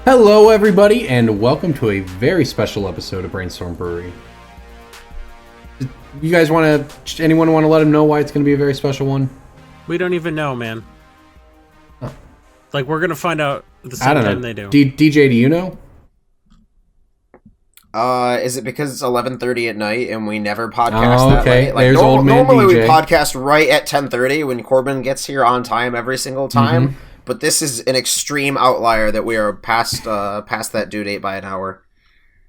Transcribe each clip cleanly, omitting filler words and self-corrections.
Hello, everybody, and welcome to a very special episode of Brainstorm Brewery. You guys anyone want to let them know why it's going to be a very special one? We don't even know, man. Oh. Like, we're going to find out the same time they do. DJ, do you know? Is it because it's 11:30 at night and we never podcast that late? Like, normally we podcast right at 10:30 when Corbin gets here on time every single time. Mm-hmm. But this is an extreme outlier that we are past that due date by an hour.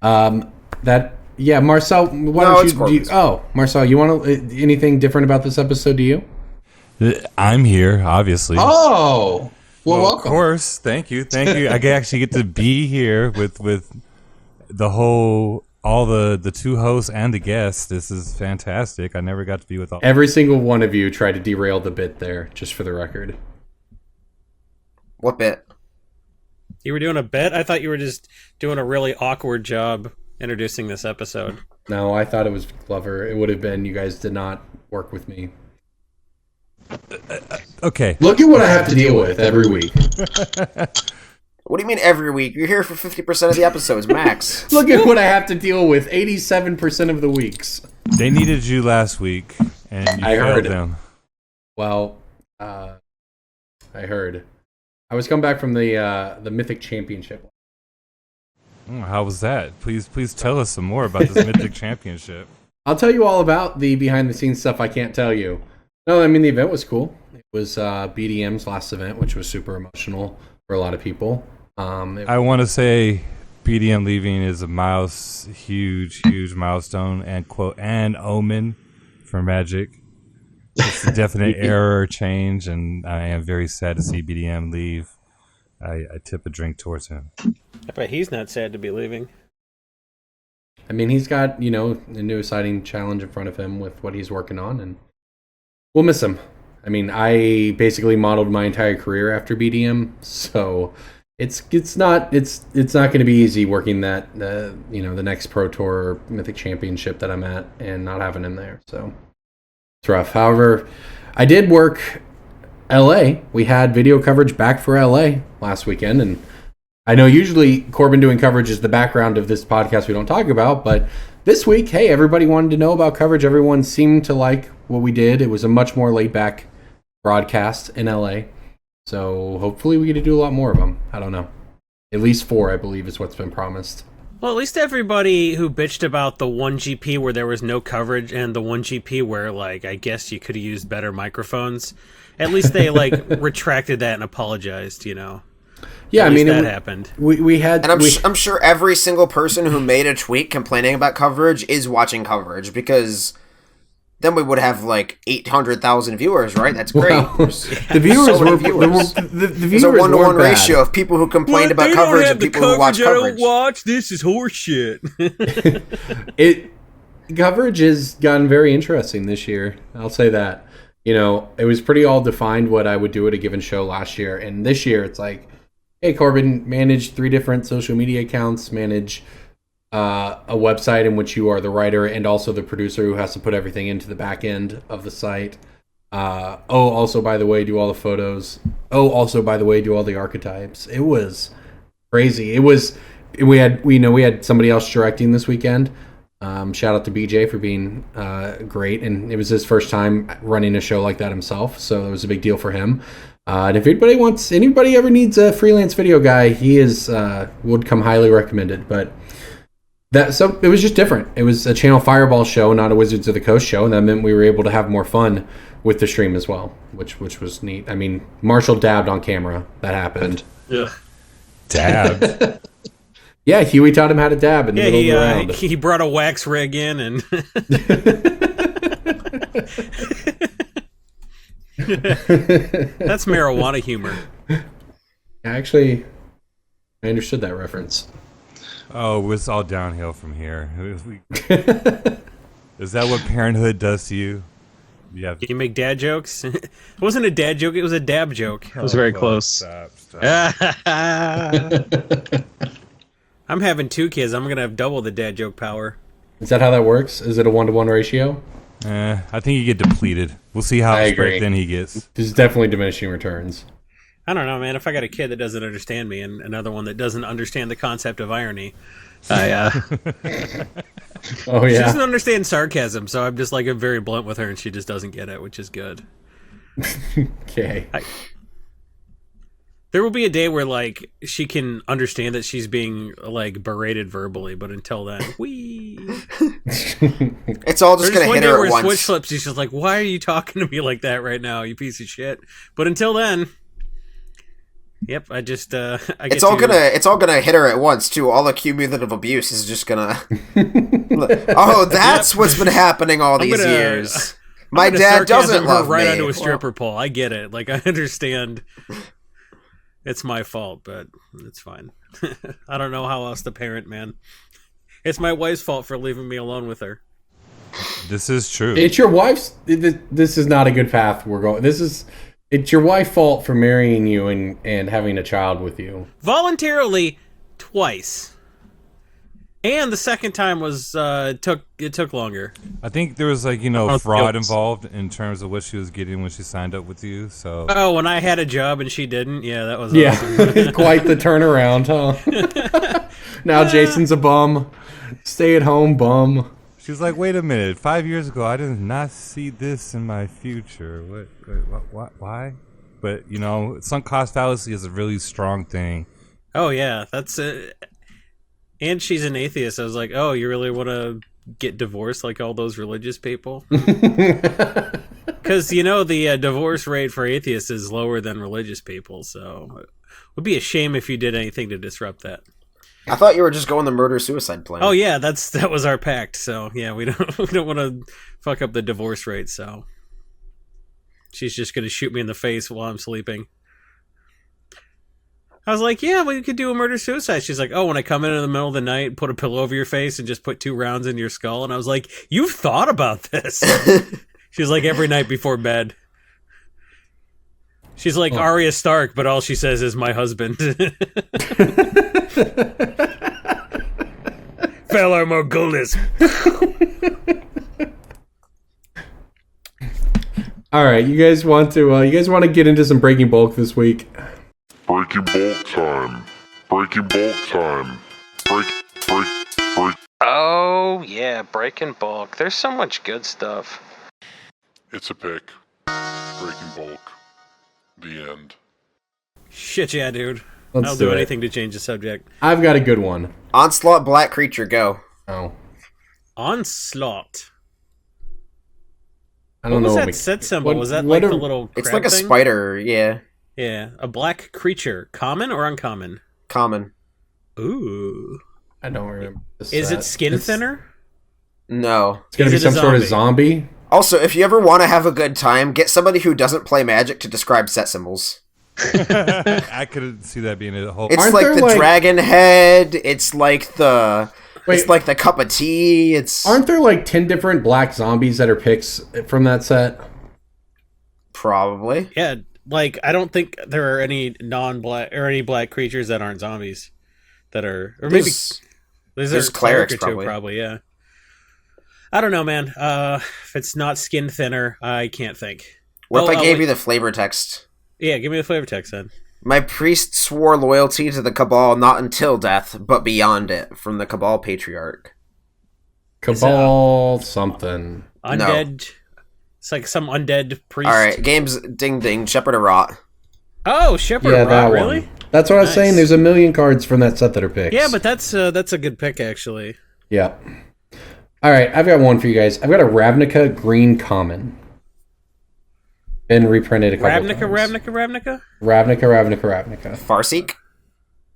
Marcel, Marcel, you want anything different about this episode? Do you? I'm here, obviously. Oh, well, welcome. Of course, thank you. I actually get to be here with the all the two hosts and the guests. This is fantastic. I never got to be with all. Every single one of you tried to derail the bit there, just for the record. What bit? You were doing a bit? I thought you were just doing a really awkward job introducing this episode. No, I thought it was clever. It would have been you guys did not work with me. Okay. Look at what I have to deal with every week. What do you mean every week? You're here for 50% of the episodes, max. Look at what I have to deal with 87% of the weeks. They needed you last week, and you failed them. Well, I heard. I was coming back from the Mythic Championship. How was that? Please tell us some more about this Mythic Championship. I'll tell you all about the behind-the-scenes stuff I can't tell you. No, I mean, the event was cool. It was BDM's last event, which was super emotional for a lot of people. I want to say BDM leaving is a huge milestone and omen for Magic. It's a definite error or change, and I am very sad to see BDM leave. I tip a drink towards him. I bet he's not sad to be leaving. I mean, he's got, a new exciting challenge in front of him with what he's working on, and we'll miss him. I mean, I basically modeled my entire career after BDM, so it's not going to be easy working that the next Pro Tour or Mythic Championship that I'm at and not having him there. So it's rough. However, I did work LA. We had video coverage back for LA last weekend, and I know usually Corbin doing coverage is the background of this podcast we don't talk about, but this week, hey, everybody wanted to know about coverage. Everyone seemed to like what we did. It was a much more laid back broadcast in LA. So hopefully we get to do a lot more of them. I don't know. At least 4, I believe, is what's been promised. Well, at least everybody who bitched about the 1GP where there was no coverage and the 1GP where, I guess you could have used better microphones, at least they, retracted that and apologized, Yeah, that happened. We had, and I'm sure every single person who made a tweet complaining about coverage is watching coverage, because then we would have 800,000 viewers, right? That's great. Well, the viewers were the viewers. There's a 1-to-1 ratio of people who complained about coverage and people who watch coverage. I don't watch. This is horseshit. Coverage has gotten very interesting this year. I'll say that. It was pretty all defined what I would do at a given show last year, and this year it's like, hey, Corbin, manage 3 different social media accounts, manage a website in which you are the writer and also the producer who has to put everything into the back end of the site. Also, by the way, do all the photos. Also, by the way, do all the archetypes. It was crazy. We had somebody else directing this weekend. Shout out to BJ for being great, and it was his first time running a show like that himself, so it was a big deal for him. And if anybody ever needs a freelance video guy, he would come highly recommended. But so it was just different. It was a Channel Fireball show, not a Wizards of the Coast show, and that meant we were able to have more fun with the stream as well, which was neat. I mean, Marshall dabbed on camera. That happened. Yeah. Dabbed? Yeah, Huey taught him how to dab in the middle of the round. He brought a wax rig in and... That's marijuana humor. Actually, I understood that reference. Oh, it's all downhill from here. Is that what parenthood does to you? Yeah. You make dad jokes? It wasn't a dad joke, it was a dab joke. It was very close. Stop. I'm having 2 kids. I'm going to have double the dad joke power. Is that how that works? Is it a 1-to-1 ratio? I think you get depleted. We'll see how much break then he gets. There's definitely diminishing returns. I don't know, man. If I got a kid that doesn't understand me and another one that doesn't understand the concept of irony, Oh she yeah. doesn't understand sarcasm, so I'm just like I'm very blunt with her, and she just doesn't get it, which is good. Okay. There will be a day where like she can understand that she's being like berated verbally, but until then, It's all just There's gonna one hit day her where at once. switch flips. She's just like, "Why are you talking to me like that right now, you piece of shit?" But until then, yep, I just I get It's all gonna hit her at once too. All the cumulative abuse is just gonna. Oh, that's what's been happening all these years. My dad doesn't love right me. onto a stripper pole. I get it. Like I understand. It's my fault, but it's fine. I don't know how else to parent, man. It's my wife's fault for leaving me alone with her. This is true. It's your wife's. This is not a good path we're going. It's your wife's fault for marrying you and having a child with you. Voluntarily, twice. And the second time was took longer. I think there was fraud involved in terms of what she was getting when she signed up with you. So When I had a job and she didn't, yeah, that was Yeah, quite the turnaround, huh? Now Jason's a bum, stay at home bum. she was like, "Wait a minute! 5 years ago, I did not see this in my future. What? Why?" But sunk cost fallacy is a really strong thing. Oh yeah, that's it. And she's an atheist. I was like, oh, you really want to get divorced like all those religious people? Because, the divorce rate for atheists is lower than religious people. So it would be a shame if you did anything to disrupt that. I thought you were just going the murder-suicide plan. Oh, yeah, that was our pact. So, yeah, we don't want to fuck up the divorce rate. So she's just going to shoot me in the face while I'm sleeping. I was like, yeah, we could do a murder-suicide. She's like, oh, when I come in the middle of the night, put a pillow over your face and just put 2 rounds in your skull. And I was like, you've thought about this. She's like, every night before bed. She's like Arya Stark, but all she says is my husband. Fellow Morghulis. All right, you guys want to get into some breaking bulk this week? Breaking bulk time. Breaking bulk time. Break. Oh, yeah, breaking bulk. There's so much good stuff. It's a pick. Breaking bulk. The end. Shit, yeah, dude. Let's I'll do it. anything to change the subject. I've got a good one. Onslaught Black Creature, go. Oh, Onslaught. I don't What was know. that set symbol? what- Was that what like are- the little crab It's like a thing? spider, yeah. Yeah, a black creature. Common or uncommon? Common. Ooh. I don't remember. the Is it set. skin It's- thinner? No. It's gonna Is be it a some sort of zombie? zombie. Also, if you ever want to have a good time, get somebody who doesn't play Magic to describe set symbols. I could see that being a whole. It's Aren't like there, the like- dragon head. It's like the. Wait. It's like the cup of tea. It's Aren't there like 10 different black zombies that are picks from that set? probably. Yeah, like I don't think there are any non-black or any black creatures that aren't zombies that are, or maybe There's clerics, or two, probably. Yeah. I don't know, man. If it's not skin thinner, I can't think. What if I gave wait. you the flavor text? Yeah, give me the flavor text then. My priest swore loyalty to the Cabal not until death, but beyond it, from the Cabal Patriarch. Cabal something. Undead. It's like some undead priest. Alright, games ding ding, Shepherd of Rot. Oh, Shepherd Yeah, Rot, that really? one. That's what I was Nice. saying. There's a million cards from that set that are picks. Yeah, but that's a good pick actually. Yeah. All right, I've got one for you guys. I've got a Ravnica Green Common. Been reprinted a couple times. Ravnica. Ravnica. Farseek?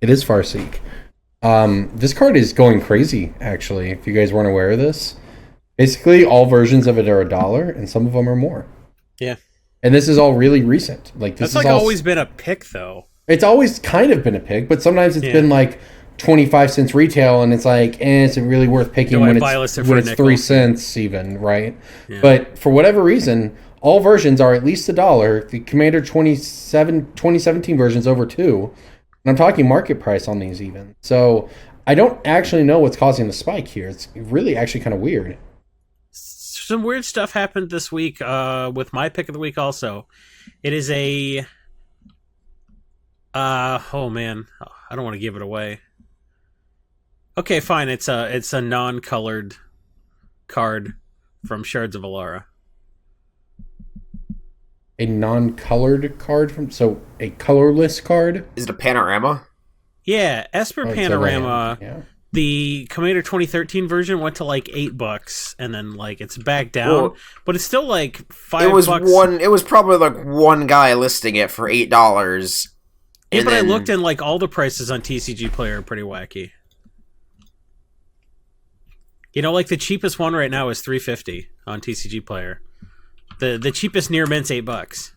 It is Farseek. This card is going crazy, actually, if you guys weren't aware of this. Basically, all versions of it are $1, and some of them are more. Yeah. And this is all really recent. Like this That's like is all, always been a pick though. It's always kind of been a pick, but sometimes it's been like 25 cents retail, and it's like, is it really worth picking Do I when buy it's this for a nickel? 3 cents even, right? Yeah. But for whatever reason, all versions are at least $1. The Commander 2017 version's over $2. And I'm talking market price on these even. So I don't actually know what's causing the spike here. It's really actually kind of weird. Some weird stuff happened this week with my pick of the week also. It is a Oh man, I don't want to give it away. Okay, fine. It's a non-colored card from Shards of Alara. A non-colored card so a colorless card? Is it a panorama? Yeah, Esper Oh, it's a Panorama. land. Yeah. The Commander 2013 version went to like $8, and then like it's back down, Well, but it's still like $5. It was probably like one guy listing it for $8. Yeah, and but I then- looked and like all the prices on TCG Player are pretty wacky. You know, like the cheapest one right now is $350 on TCG Player. The cheapest near mint's $8.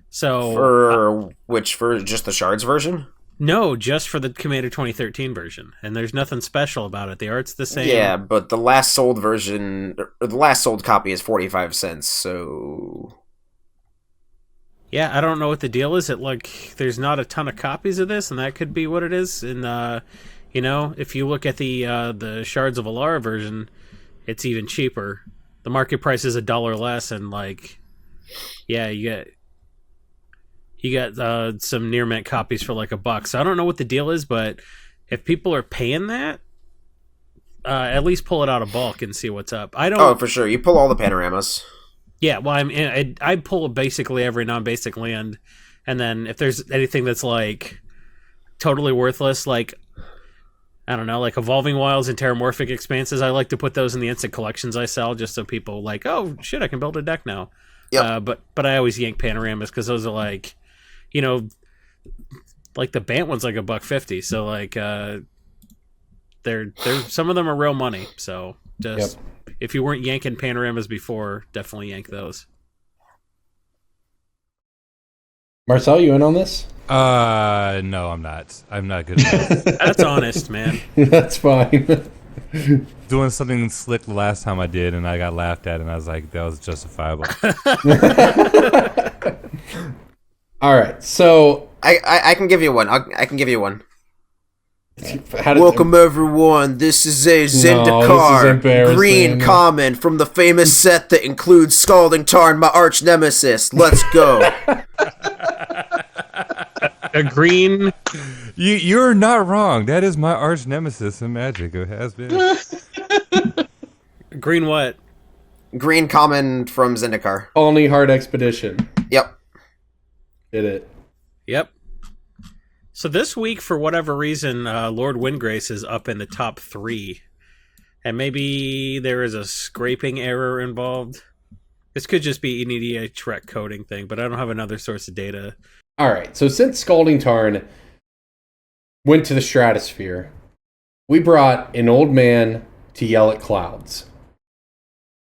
So for just the shards version? no, just for the Commander 2013 version, and there's nothing special about it. The art's the same. Yeah, but the last sold version, or the last sold copy is 45 cents. So Yeah, I don't know what the deal is. There's not a ton of copies of this, and that could be what it is. And you know, if you look at the Shards of Alara version, it's even cheaper. The market price is $1 less, and like, yeah, you got some near mint copies for like $1. So I don't know what the deal is, but if people are paying that, at least pull it out of bulk and see what's up. I don't. oh, for sure, you pull all the panoramas. Yeah, well, I pull basically every non-basic land, and then if there's anything that's like totally worthless, like I don't know, like Evolving Wilds and Terramorphic Expanses, I like to put those in the instant collections I sell, just so people like, oh shit, I can build a deck now. Yep. But I always yank panoramas because those are like, you know, like the Bant one's like $1.50, so like they're some of them are real money. So just if you weren't yanking panoramas before, definitely yank those. Marcel, you in on this? No, I'm not. I'm not good at that. That's honest, man. That's fine. Doing something slick the last time I did, and I got laughed at, and I was like, that was justifiable. All right, so I can give you one. I can give you one. how did Welcome everyone. This is a this is Zendikar embarrassing. green common from the famous set that includes Scalding Tarn, my arch nemesis. Let's go. A green. You're not wrong. That is my arch nemesis in Magic. It has been. Green what? Green common from Zendikar. Only Hard Expedition Yep. did it. Yep. So this week, for whatever reason, Lord Windgrace is up in the top 3. And maybe there is a scraping error involved. This could just be an EDH coding thing, but I don't have another source of data. All right, so since Scalding Tarn went to the stratosphere, we brought an old man to yell at clouds.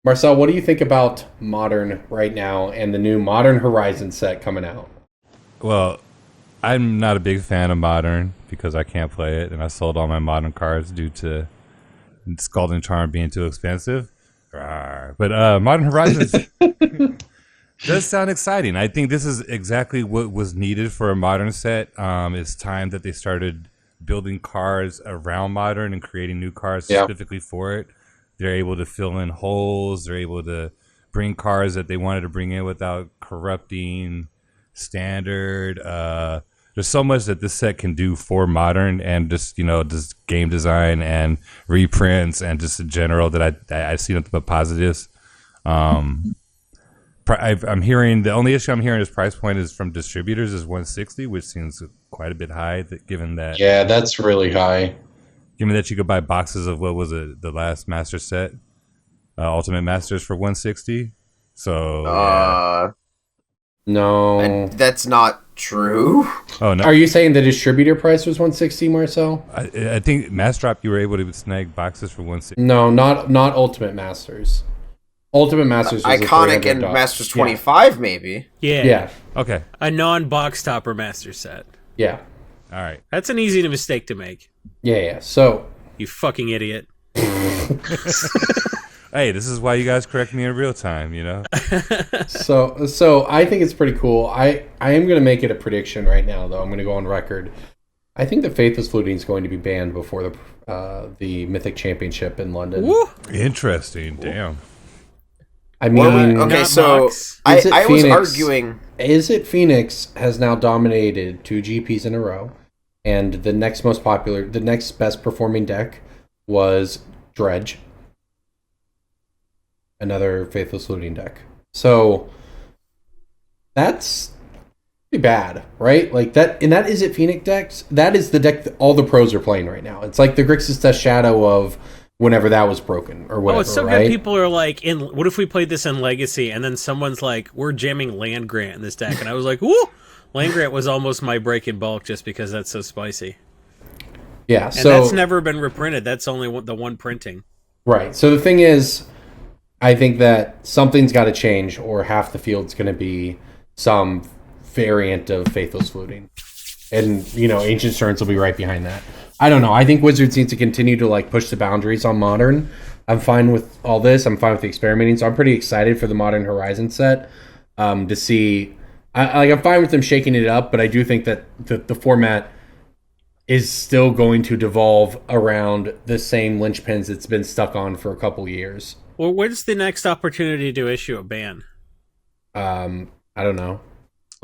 Marcel, what do you think about Modern right now and the new Modern Horizon set coming out? Well, I'm not a big fan of Modern because I can't play it, and I sold all my Modern cards due to Scalding Charm being too expensive. Rawr. But Modern Horizons does sound exciting. I think this is exactly what was needed for a Modern set. It's time that they started building cards around Modern and creating new cards specifically for it. They're able to fill in holes. They're able to bring cards that they wanted to bring in without corrupting Standard. There's so much that this set can do for Modern and just game design and reprints and just in general that I see nothing but positives. I'm hearing the only issue I'm hearing is price point is from distributors is 160, which seems quite a bit high. Given that, Yeah, that's really high. given that you could buy boxes of what was it, the last Master set, Ultimate Masters for 160. So No. That's not true. oh no, Are you saying the distributor price was 160, Marcel? I think Mass Drop you were able to snag boxes for 160. No, not Ultimate Masters. Ultimate Masters was Iconic and $300. Masters 25, maybe. Yeah. Yeah. Okay, A non-box topper master set. Yeah. all right. That's an easy mistake to make. Yeah. So, You fucking idiot. Hey, this is why you guys correct me in real time. so I think it's pretty cool. I am going to make it a prediction right now, though. I'm going to go on record. I think the Faithless Fluting is going to be banned before the Mythic Championship in London. Woo! Interesting. Damn. I mean, Okay, Not so box. I Is it was Phoenix? arguing. Is It Phoenix has now dominated 2 GPs in a row, and the next best performing deck was Dredge, another Faithless Looting deck. So that's pretty bad, right? Like that, and that Is It Phoenix decks, that is the deck that all the pros are playing right now. It's like the Grixis Test Shadow of whenever that was broken or whatever. Oh, it's so right? good. People are like, what if we played this in Legacy? And then someone's like, we're jamming Land Grant in this deck. And I was like, woo! Land Grant was almost my break in bulk just because that's so spicy. Yeah, And so that's never been reprinted. That's only the one printing. right. So the thing is, I think that something's got to change, or half the field's going to be some variant of Faithless Looting. And, Ancient Strengths will be right behind that. I don't know. I think Wizards need to continue to push the boundaries on Modern. I'm fine with all this. I'm fine with the experimenting. So I'm pretty excited for the Modern Horizon set to see. I'm fine with them shaking it up, but I do think that the format is still going to devolve around the same linchpins it's been stuck on for a couple years. Well, when's the next opportunity to issue a ban? I don't know.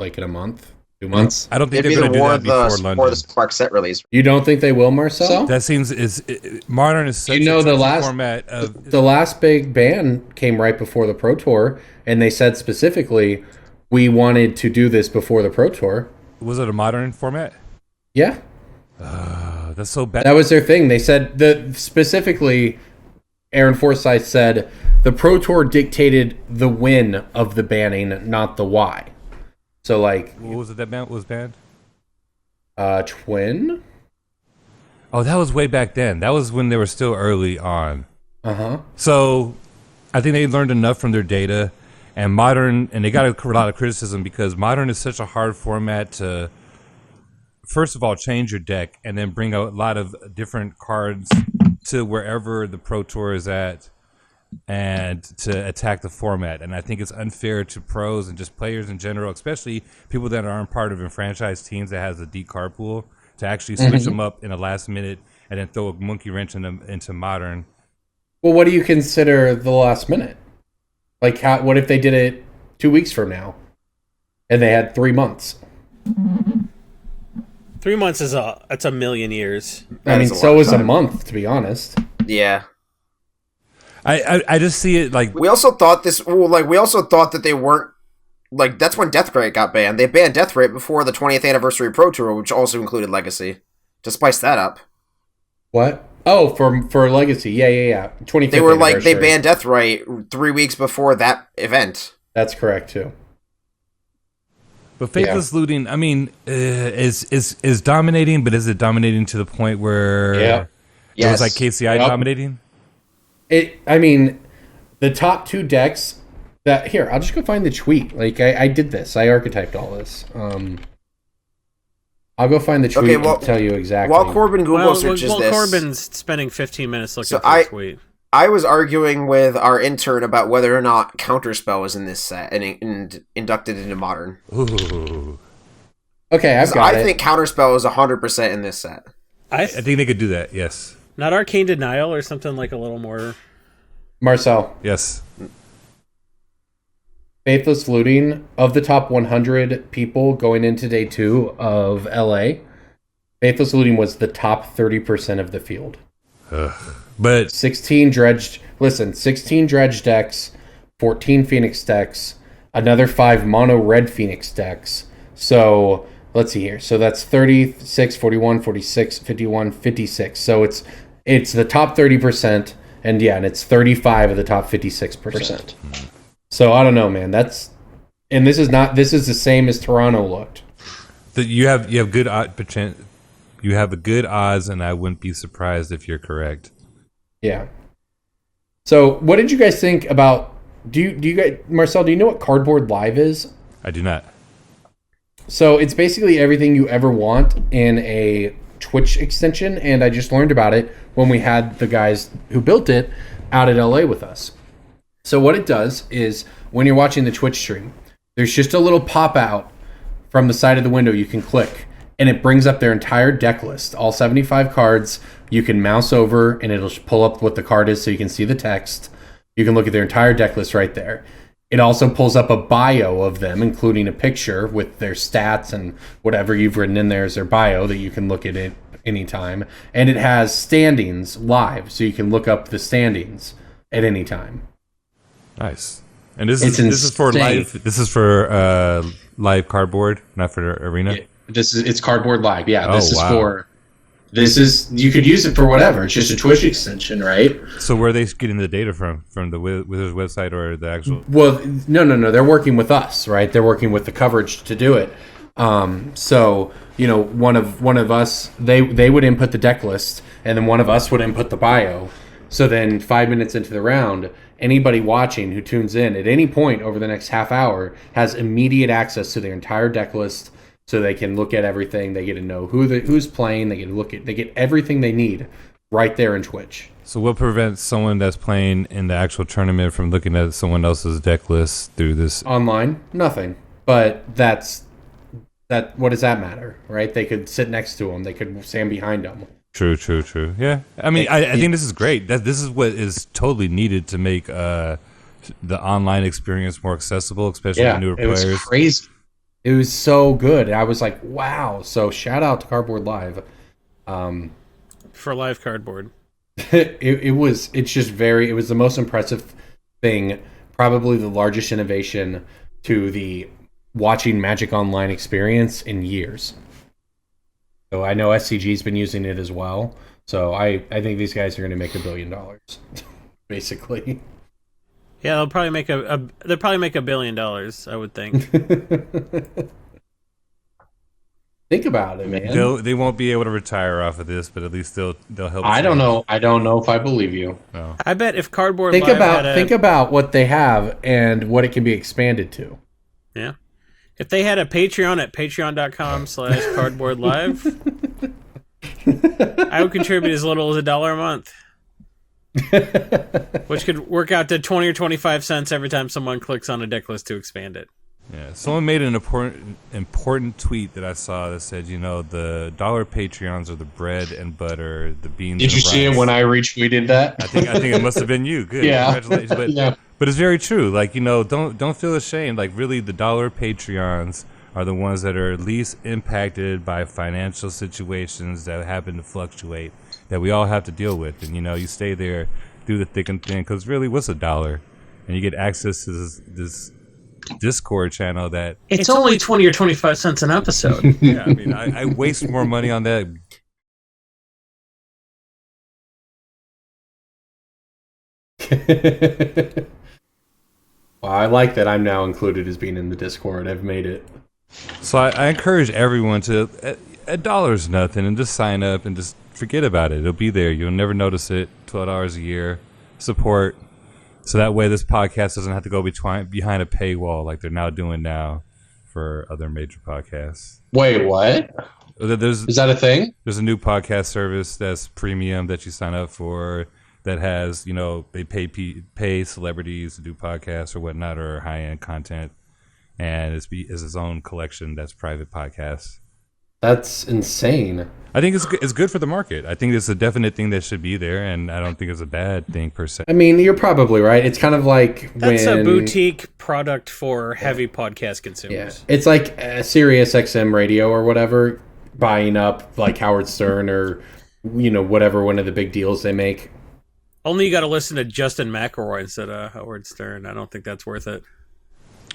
In a month? 2 months? I don't think It'd be they're the going to do war that of before the London. Spark set release. You don't think they will, Marcel? That seems Modern is such a the touchy last format of the last big ban came right before the Pro Tour, and they said specifically we wanted to do this before the Pro Tour. Was it a Modern format? Yeah, That's so bad. that was their thing. They said specifically, Aaron Forsyth said the Pro Tour dictated the when of the banning, not the why. So What was it that was banned? Twin. Oh, that was way back then. That was when they were still early on. Uh-huh. So I think they learned enough from their data, and Modern, and they got a lot of criticism because Modern is such a hard format to, first of all, change your deck and then bring a lot of different cards to wherever the Pro Tour is at and to attack the format. And I think it's unfair to pros and just players in general, especially people that aren't part of enfranchised teams that has a deep card pool, to actually switch them up in the last minute and then throw a monkey wrench into Modern. Well, what do you consider the last minute? What if they did it 2 weeks from now, and they had 3 months? 3 months that's a million years. I mean, so is a month, to be honest. Yeah. I just see it like We also thought that they weren't that's when Deathgrate got banned. They banned Deathgrate before the 20th anniversary Pro Tour, which also included Legacy, to spice that up. What? Oh, for Legacy, yeah. 25th They were they anniversary. banned Deathgrate 3 weeks before that event. That's correct too. But Faithless Looting, I mean, is dominating, but is it dominating to the point where it was like KCI dominating? The top 2 decks that here, I'll just go find the tweet. I did this. I archetyped all this. I'll go find the tweet and tell you exactly. While Corbin Google searches this, Corbin's spending 15 minutes looking for a tweet. I was arguing with our intern about whether or not Counterspell is in this set and inducted into Modern. Ooh. Okay, I think Counterspell is 100% in this set. I think they could do that, yes. Not Arcane Denial or something like a little more... Marcel. Yes. Faithless Looting, of the top 100 people going into day 2 of LA, Faithless Looting was the top 30% of the field. But 16 dredge decks, 14 Phoenix decks, another 5 mono red Phoenix decks. So let's see here. So that's 36, 41, 46, 51, 56. So it's the top 30%, and it's 35 of the top 56%. So I don't know, man. This is the same as Toronto looked. you have good you have a good odds, and I wouldn't be surprised if you're correct. Yeah. So what did you guys think about? Do you guys, Marcel? Do you know what Cardboard Live is? I do not. So it's basically everything you ever want in a Twitch extension, and I just learned about it when we had the guys who built it out at LA with us. So what it does is when you're watching the Twitch stream, there's just a little pop out from the side of the window you can click, and it brings up their entire deck list, all 75 cards. You can mouse over, and it'll pull up what the card is so you can see the text. You can look at their entire deck list right there. It also pulls up a bio of them, including a picture with their stats and whatever you've written in there as their bio that you can look at it anytime. And it has standings live, so you can look up the standings at any time. Nice. And this is for live. This is for live cardboard, not for arena. Yeah, it's cardboard live. Yeah, you could use it for whatever. It's just a Twitch extension, right? So where are they getting the data from? From the Wizards website or the actual? Well, no. They're working with us, right? They're working with the coverage to do it. So one of us, they would input the deck list, and then one of us would input the bio. So then 5 minutes into the round, anybody watching who tunes in at any point over the next half hour has immediate access to their entire deck list. So they can look at everything. They get to know who's playing. They get everything they need right there in Twitch. So what prevents someone that's playing in the actual tournament from looking at someone else's deck list through this? Online? Nothing. But what does that matter, right? They could sit next to them. They could stand behind them. True. Yeah. I mean, I think this is great. This is what is totally needed to make the online experience more accessible, especially to newer players. It was crazy. It was so good. I was like, wow. So shout out to Cardboard Live. For live cardboard. It was the most impressive thing, probably the largest innovation to the watching Magic Online experience in years. So I know SCG's been using it as well. So I think these guys are going to make $1 billion, basically. Yeah, they'll probably make $1 billion, I would think. Think about it, man. They won't be able to retire off of this, but at least they'll help. I don't know if I believe you. Oh. I bet if Cardboard think Live about what they have and what it can be expanded to. Yeah. If they had a Patreon at patreon.com/cardboardlive, I would contribute as little as $1 a month. Which could work out to 20 or 25 cents every time someone clicks on a deck list to expand it. Yeah, someone made an important tweet that I saw that said, the dollar Patreons are the bread and butter, the beans. Did you see it when I retweeted that? I think it must have been you. Good, yeah. Congratulations. But it's very true. Like, don't feel ashamed. Like, really, the dollar Patreons are the ones that are least impacted by financial situations that happen to fluctuate, that we all have to deal with. And, you stay there through the thick and thin, because really, what's $1? And you get access to this Discord channel that... It's only 20 or 25 cents an episode. Yeah, I mean, I waste more money on that. Well, I like that I'm now included as being in the Discord. I've made it. So I encourage everyone to... $1's nothing, and just sign up and just forget about it. It'll be there. You'll never notice it. $12 a year. Support. So that way this podcast doesn't have to go behind a paywall like they're now doing now for other major podcasts. Wait, what? Is that a thing? There's a new podcast service that's premium that you sign up for that has, they pay celebrities to do podcasts or whatnot or high-end content. And it's its own collection that's private podcasts. That's insane. I think it's good for the market. I think it's a definite thing that should be there, and I don't think it's a bad thing per se. I mean, you're probably right. It's kind of like that's a boutique product for heavy podcast consumers. Yeah. It's like Sirius XM radio or whatever buying up like Howard Stern or whatever one of the big deals they make. Only you got to listen to Justin McElroy instead of Howard Stern. I don't think that's worth it.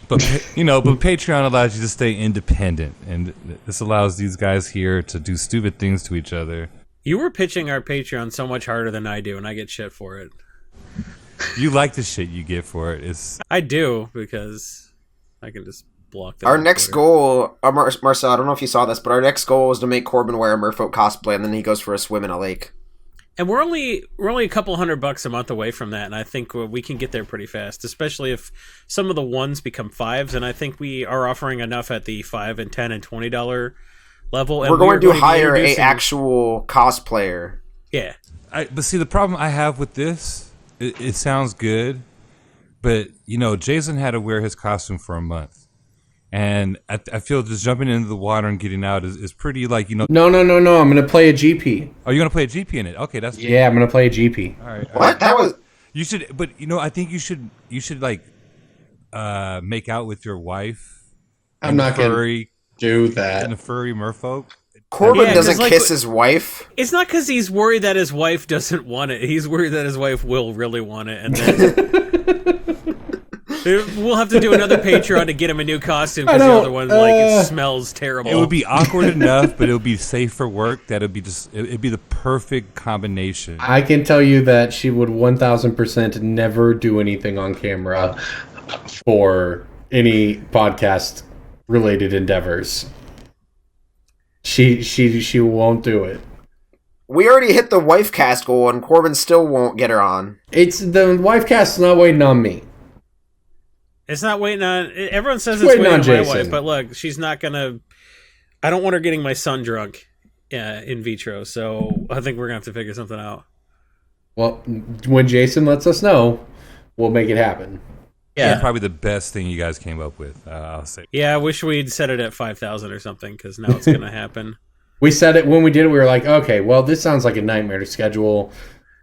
But but Patreon allows you to stay independent, and this allows these guys here to do stupid things to each other. You were pitching our Patreon so much harder than I do, and I get shit for it. You like the shit you get for it. I do, because I can just block that. Our next goal, Marcel, I don't know if you saw this, but our next goal is to make Corbin wear a Merfolk cosplay, and then he goes for a swim in a lake. And we're only a couple $100 a month away from that, and I think we can get there pretty fast, especially if some of the ones become fives, and I think we are offering enough at the $5 and $10 and $20 level. And we're going to hire an actual cosplayer. Yeah. But see, the problem I have with this, it sounds good, but Jason had to wear his costume for a month. And I feel just jumping into the water and getting out is pretty like, No. I'm going to play a GP. Oh, you're going to play a GP in it? Okay, that's... Yeah, I'm going to play a GP. All right. What? That was... You should... But, I think you should like... make out with your wife. I'm not going to do that. In the furry merfolk. Corbin Yeah, doesn't 'cause, like, kiss his wife. It's not because he's worried that his wife doesn't want it. He's worried that his wife will really want it, and then we'll have to do another Patreon to get him a new costume because the other one it smells terrible. It would be awkward enough, but it would be safe for work. It'd be the perfect combination. I can tell you that she would 1000% never do anything on camera for any podcast related endeavors. She won't do it. We already hit the wife cast goal, and Corbin still won't get her on. It's the wife cast is not waiting on me. It's not waiting on. Everyone says it's waiting on my Jason. wife, but look, she's not gonna. I don't want her getting my son drunk, in vitro. So I think we're gonna have to figure something out. Well, when Jason lets us know, we'll make it happen. Yeah, that's probably the best thing you guys came up with. I'll say. Yeah, I wish we'd set it at 5,000 or something because now it's gonna happen. We said it when we did it. We were like, okay, well, this sounds like a nightmare to schedule.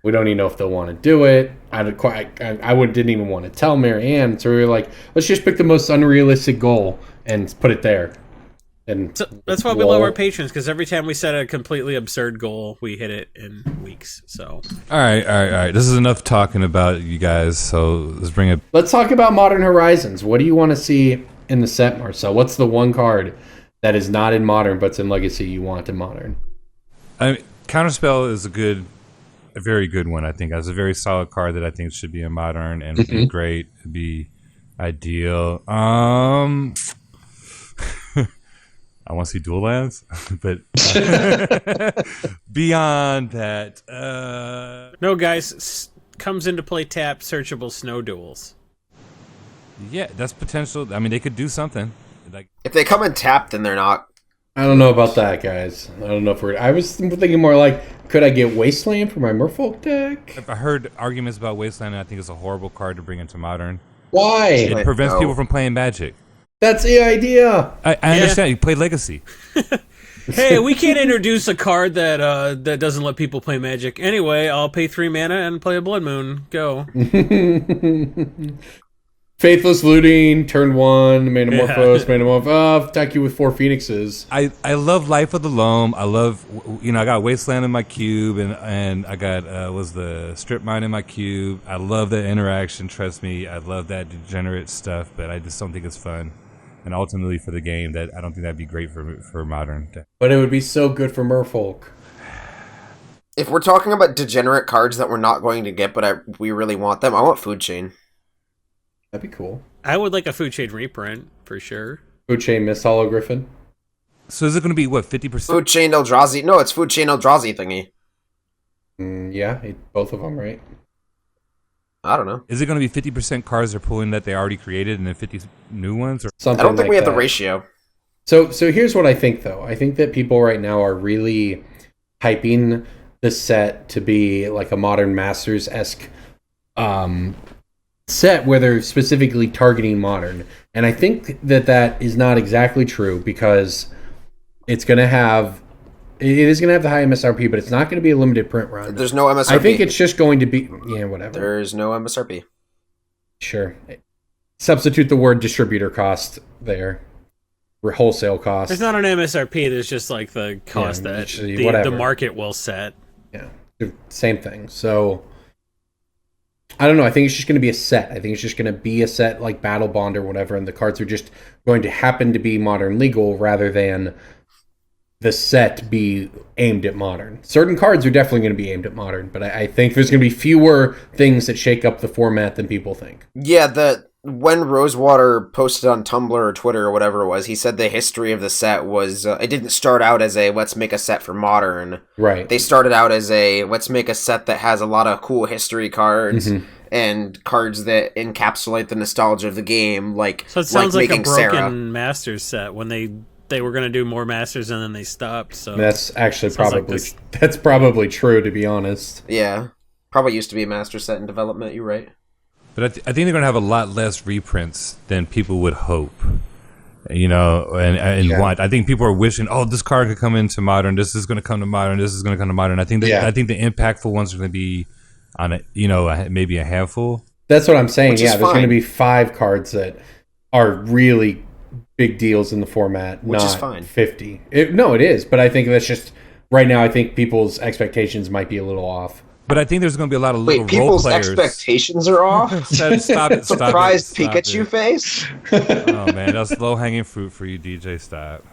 We don't even know if they'll want to do it. I didn't even want to tell Mary Ann. So we were like, let's just pick the most unrealistic goal and put it there. And so that's why we love our patrons, because every time we set a completely absurd goal, we hit it in weeks. So all right. This is enough talking about you guys. So let's bring it. Let's talk about Modern Horizons. What do you want to see in the set, Marcel? What's the one card that is not in Modern but's in Legacy you want in Modern? Counterspell is a very good one. I think it's a very solid card that I think should be in Modern and would be great. It'd be ideal. I want to see dual lands, but beyond that, no, guys, comes into play tap searchable snow duels. Yeah, that's potential. I mean, they could do something. Like If they come in tap, then they're not. I don't know about that, guys. I don't know if I was thinking more like, could I get Wasteland for my Merfolk deck? I heard arguments about Wasteland, and I think it's a horrible card to bring into Modern. Why? It prevents people from playing Magic. That's the idea. I understand. You play Legacy. Hey, we can't introduce a card that doesn't let people play Magic. Anyway, I'll pay 3 mana and play a Blood Moon. Go. Faithless Looting, turn 1, Manamorphose, attack you with 4 Phoenixes. I love Life of the Loam. I love, I got Wasteland in my cube, and I got, was the Strip Mine in my cube. I love that interaction, trust me. I love that degenerate stuff, but I just don't think it's fun. And ultimately for the game, that I don't think that'd be great for Modern. But it would be so good for Merfolk. If we're talking about degenerate cards that we're not going to get, but we really want them, I want Food Chain. That'd be cool. I would like a Food Chain reprint, for sure. Food Chain Miss Hollow Griffin. So is it going to be, 50%? Food Chain Eldrazi. No, it's Food Chain Eldrazi thingy. Yeah, both of them, right? I don't know. Is it going to be 50% cards they're pulling that they already created and then 50 new ones? Or Something I don't think like we have that. the ratio. So here's what I think, though. I think that people right now are really hyping the set to be like a Modern Masters-esque set where they're specifically targeting Modern. And I think that is not exactly true because it is going to have the high MSRP, but it's not going to be a limited print run. There's no MSRP. I think it's just going to be, whatever. There's no MSRP. Sure. Substitute the word distributor cost there. Or wholesale cost. There's not an MSRP, there's just like the cost that the market will set. Yeah. Same thing. So I don't know. I think it's just going to be a set. I think it's just going to be a set like Battle Bond or whatever, and the cards are just going to happen to be Modern legal rather than the set be aimed at Modern. Certain cards are definitely going to be aimed at Modern, but I think there's going to be fewer things that shake up the format than people think. Yeah, when Rosewater posted on Tumblr or Twitter or whatever it was, he said the history of the set was, it didn't start out as a let's make a set for Modern. Right. They started out as a let's make a set that has a lot of cool history cards and cards that encapsulate the nostalgia of the game, like so it sounds like a broken Sarah. Masters set when they were going to do more Masters and then they stopped. So that's actually that's probably true, to be honest. Yeah. Probably used to be a Master set in development, you're right. But I think they're going to have a lot less reprints than people would hope, and want. I think people are wishing, this card could come into Modern. This is going to come to Modern. This is going to come to Modern. I think the impactful ones are going to be on maybe a handful. That's what I'm saying. Which is Yeah, there's going to fine. be 5 cards that are really big deals in the format, Which not is fine. 50. No, it is, but I think that's just right now. I think people's expectations might be a little off. But I think there's going to be a lot of little Wait, role people's players. expectations are off? Stop it! Surprised stop Pikachu it. face? Oh man, that's low hanging fruit for you, DJ. Stop.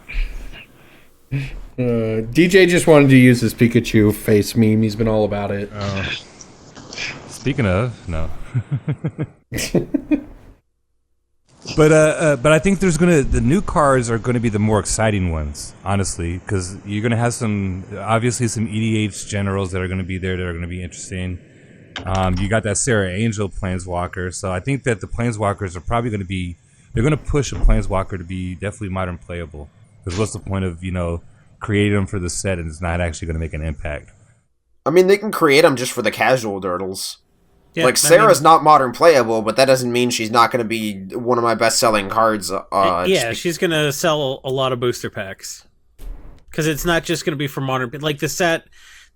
DJ just wanted to use his Pikachu face meme. He's been all about it. Speaking of, no. But I think the new cards are gonna be the more exciting ones, honestly, because you're gonna have some EDH generals that are gonna be there that are gonna be interesting. You got that Sarah Angel Planeswalker, so I think that the Planeswalkers are probably they're gonna push a Planeswalker to be definitely modern playable. Because what's the point of creating them for the set and it's not actually gonna make an impact? I mean, they can create them just for the casual dirtles. Yeah, Like, Sarah's not modern playable, but that doesn't mean she's not going to be one of my best-selling cards. She's going to sell a lot of booster packs. Because it's not just going to be for modern... Like, the set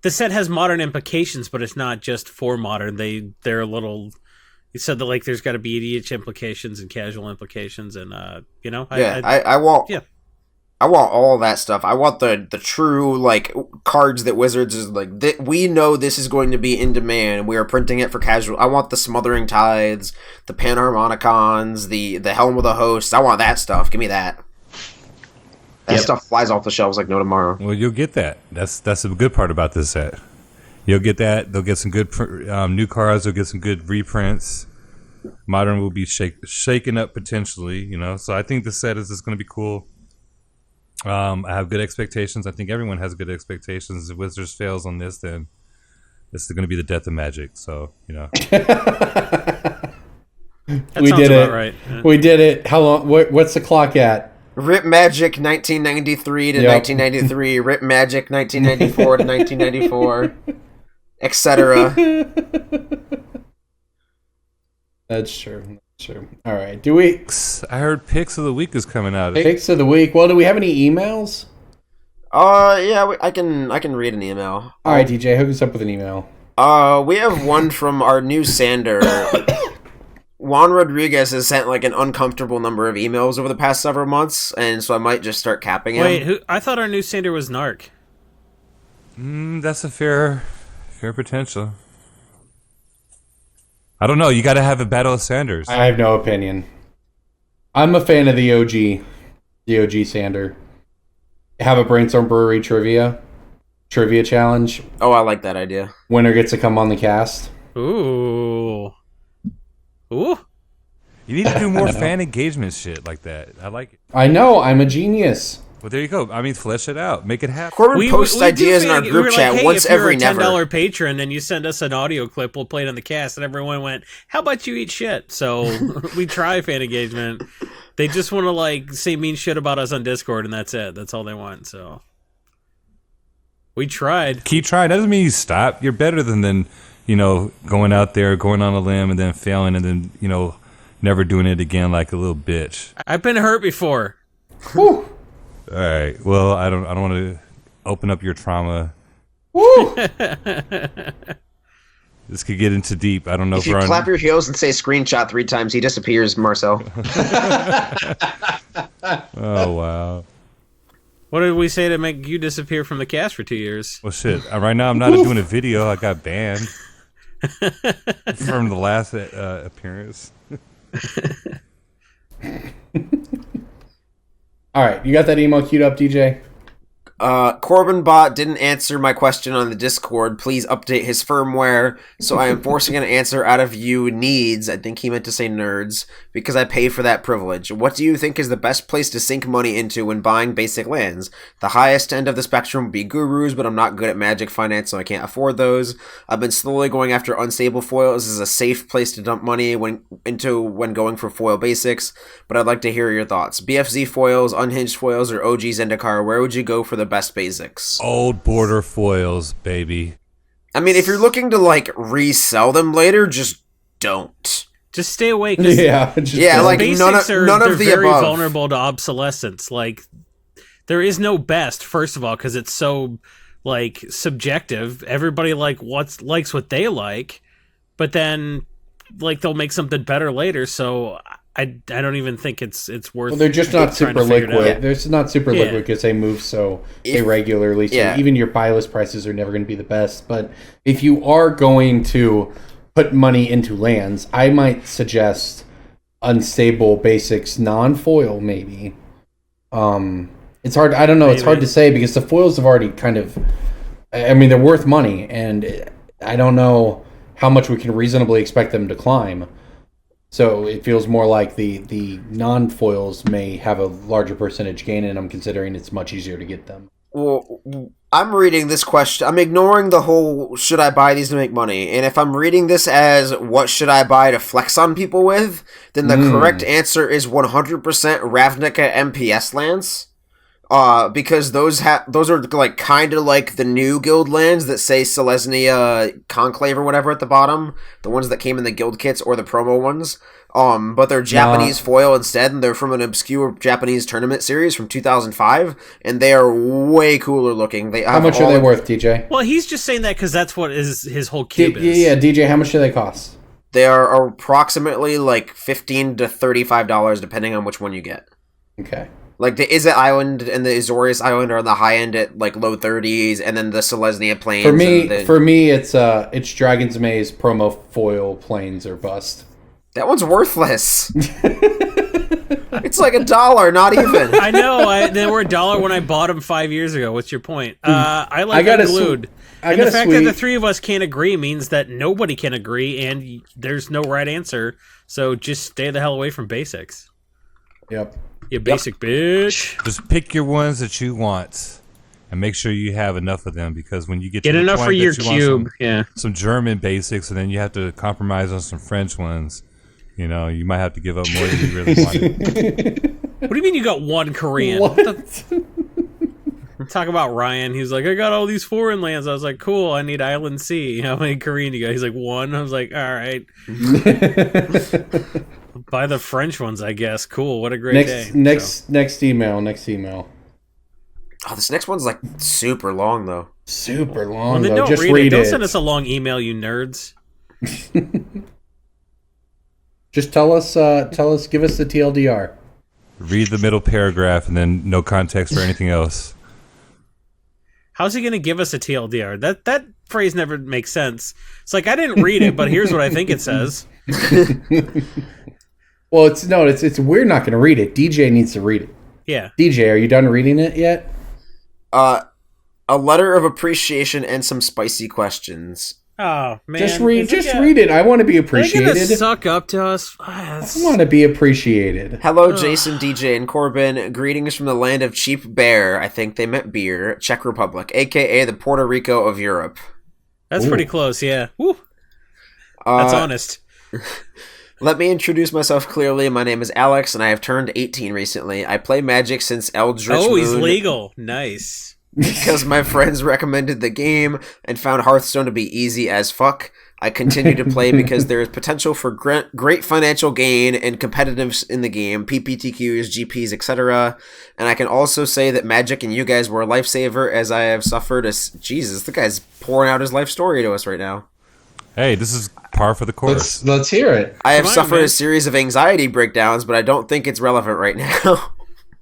has modern implications, but it's not just for modern. They're a little... You said that, like, there's got to be EDH implications and casual implications, and, I want... Yeah. I want all that stuff. I want the true, like, cards that Wizards is like, we know this is going to be in demand. We are printing it for casual. I want the Smothering Tides, the Panharmonicons, the Helm of the Host. I want that stuff. Give me that. That stuff flies off the shelves like no tomorrow. Well, you'll get that. That's the good part about this set. You'll get that. They'll get some good new cards. They'll get some good reprints. Modern will be shaken up potentially, So I think the set is just going to be cool. I have good expectations. I think everyone has good expectations. If Wizards fails on this, then this is going to be the death of Magic. So, That We sounds did about it. right. Yeah. We did it. How long? What's the clock at? Rip Magic 1993 to Yep. 1993. Rip Magic 1994 to 1994. Etc. That's true. All right. Do we I heard Picks of the Week is coming out. picks of the week? Well, do we have any emails? Yeah, I can read an email. All right, DJ, hook us up with an email. We have one from our new Sander. Juan Rodriguez has sent like an uncomfortable number of emails over the past several months, and so I might just start capping him. Wait, I thought our new Sander was Narc. That's a fair potential. I don't know. You got to have a battle of Sanders. I have no opinion. I'm a fan of the OG Sander. Have a Brainstorm Brewery trivia challenge. Oh, I like that idea. Winner gets to come on the cast. Ooh. You need to do more fan engagement shit like that. I like it. I know. I'm a genius. Well, there you go. I mean, flesh it out. Make it happen. Corbin posts ideas in our group chat hey, once if you're every a $10 never. patron and you send us an audio clip, we'll play it on the cast. And everyone went, how about you eat shit? So we try fan engagement. They just want to like say mean shit about us on Discord, and that's it. That's all they want. So we tried. Keep trying. Doesn't mean you stop. You're better than going out there, going on a limb, and then failing, and then never doing it again like a little bitch. I've been hurt before. Whew. All right. Well, I don't want to open up your trauma. Woo. This could get into deep. I don't know If you clap your heels and say screenshot 3 times, he disappears, Marcel. Oh wow. What did we say to make you disappear from the cast for 2 years? Well, shit. Right now, I'm not doing a video. I got banned from the last appearance. All right, you got that email queued up, DJ? Corbin Bot didn't answer my question on the Discord. Please update his firmware. So I am forcing an answer out of you needs. I think he meant to say nerds, because I pay for that privilege. What do you think is the best place to sink money into when buying basic lands? The highest end of the spectrum would be gurus, but I'm not good at Magic finance, so I can't afford those. I've been slowly going after unstable foils as a safe place to dump money when going for foil basics, but I'd like to hear your thoughts. BFZ foils, unhinged foils, or OG Zendikar, where would you go for the best basics? Old border foils, baby. I mean, if you're looking to like resell them later, just don't. Just stay away. Yeah, like none of they're the very above. vulnerable to obsolescence. Like there is no best, first of all, because it's so like subjective. Everybody likes what they like, but then like they'll make something better later. So I don't even think it's worth. Well, they're just not trying super to figure it liquid. out. They're not super liquid because they move so irregularly. So even your buy list prices are never going to be the best. But if you are going to put money into lands, I might suggest Unstable Basics non-foil maybe. It's hard. I don't know. It's hard to say because the foils have already kind of. I mean, they're worth money, and I don't know how much we can reasonably expect them to climb. So it feels more like the non-foils may have a larger percentage gain, and I'm considering it's much easier to get them. Well, I'm reading this question. I'm ignoring the whole should I buy these to make money. And if I'm reading this as what should I buy to flex on people with, then the correct answer is 100% Ravnica MPS lands. Because those are like kind of like the new guild lands that say Selesnya Conclave or whatever at the bottom, the ones that came in the guild kits or the promo ones. But they're Japanese foil instead, and they're from an obscure Japanese tournament series from 2005, and they are way cooler looking. How much are they worth, DJ? Well, he's just saying that because that's what his whole cube is. Yeah, DJ, how much do they cost? They are approximately like $15 to $35, depending on which one you get. Okay. Like the Izzet Island and the Azorius Island are on the high end at like low 30s, and then the Selesnya Plains. For me, it's Dragon's Maze promo foil plains or bust. That one's worthless. It's like $1, not even. I know. They were $1 when I bought them 5 years ago. What's your point? I like Unglued. And the fact that the three of us can't agree means that nobody can agree, and there's no right answer. So just stay the hell away from basics. Yep. You basic bitch. Just pick your ones that you want, and make sure you have enough of them. Because when you get to the enough point for that your you want cube, some German basics, and then you have to compromise on some French ones. You know, you might have to give up more than you really wanted. What do you mean you got one Korean? What? Talk about Ryan. He was like, I got all these foreign lands. I was like, cool, I need Island C. How many Korean you got? He's like, one. I was like, all right. Buy the French ones, I guess. Cool. What a great day. Next email. Oh, this next one's like super long though. Super long. Well, then don't Just read it. Don't it. send us a long email, you nerds. Just tell us, give us the TLDR. Read the middle paragraph and then no context for anything else. How's he going to give us a TLDR? That phrase never makes sense. It's like, I didn't read it, but here's what I think it says. Well, it's we're not going to read it. DJ needs to read it. Yeah. DJ, are you done reading it yet? A letter of appreciation and some spicy questions. Oh man! Just read it. I want to be appreciated. Are they gonna suck up to us? I want to be appreciated. Hello, Jason, DJ, and Corbin. Greetings from the land of cheap bear. I think they meant beer. Czech Republic, aka the Puerto Rico of Europe. That's pretty close. Yeah. Woo. That's honest. Let me introduce myself clearly. My name is Alex, and I have turned 18 recently. I play Magic since Eldritch Moon. Oh, he's legal. Nice. Because my friends recommended the game and found Hearthstone to be easy as fuck. I continue to play because there is potential for great financial gain and competitiveness in the game, PPTQs, GPs, etc. And I can also say that Magic and you guys were a lifesaver as I have suffered as... Jesus, the guy's pouring out his life story to us right now. Hey, this is par for the course. Let's hear it. I have suffered a series of anxiety breakdowns, but I don't think it's relevant right now.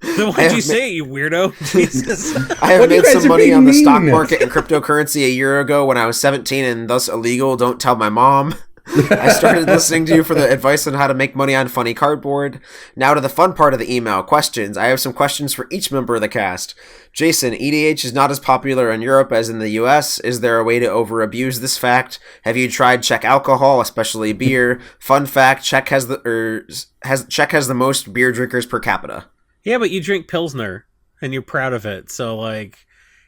Then why'd you say it, you weirdo? Jesus. I have made some money on the stock market and cryptocurrency a year ago when I was 17 and thus illegal. Don't tell my mom. I started listening to you for the advice on how to make money on funny cardboard. Now to the fun part of the email. Questions. I have some questions for each member of the cast. Jason, EDH is not as popular in Europe as in the US. Is there a way to over-abuse this fact? Have you tried Czech alcohol, especially beer? Fun fact, Czech has the most beer drinkers per capita. Yeah, but you drink Pilsner, and you're proud of it. So, like,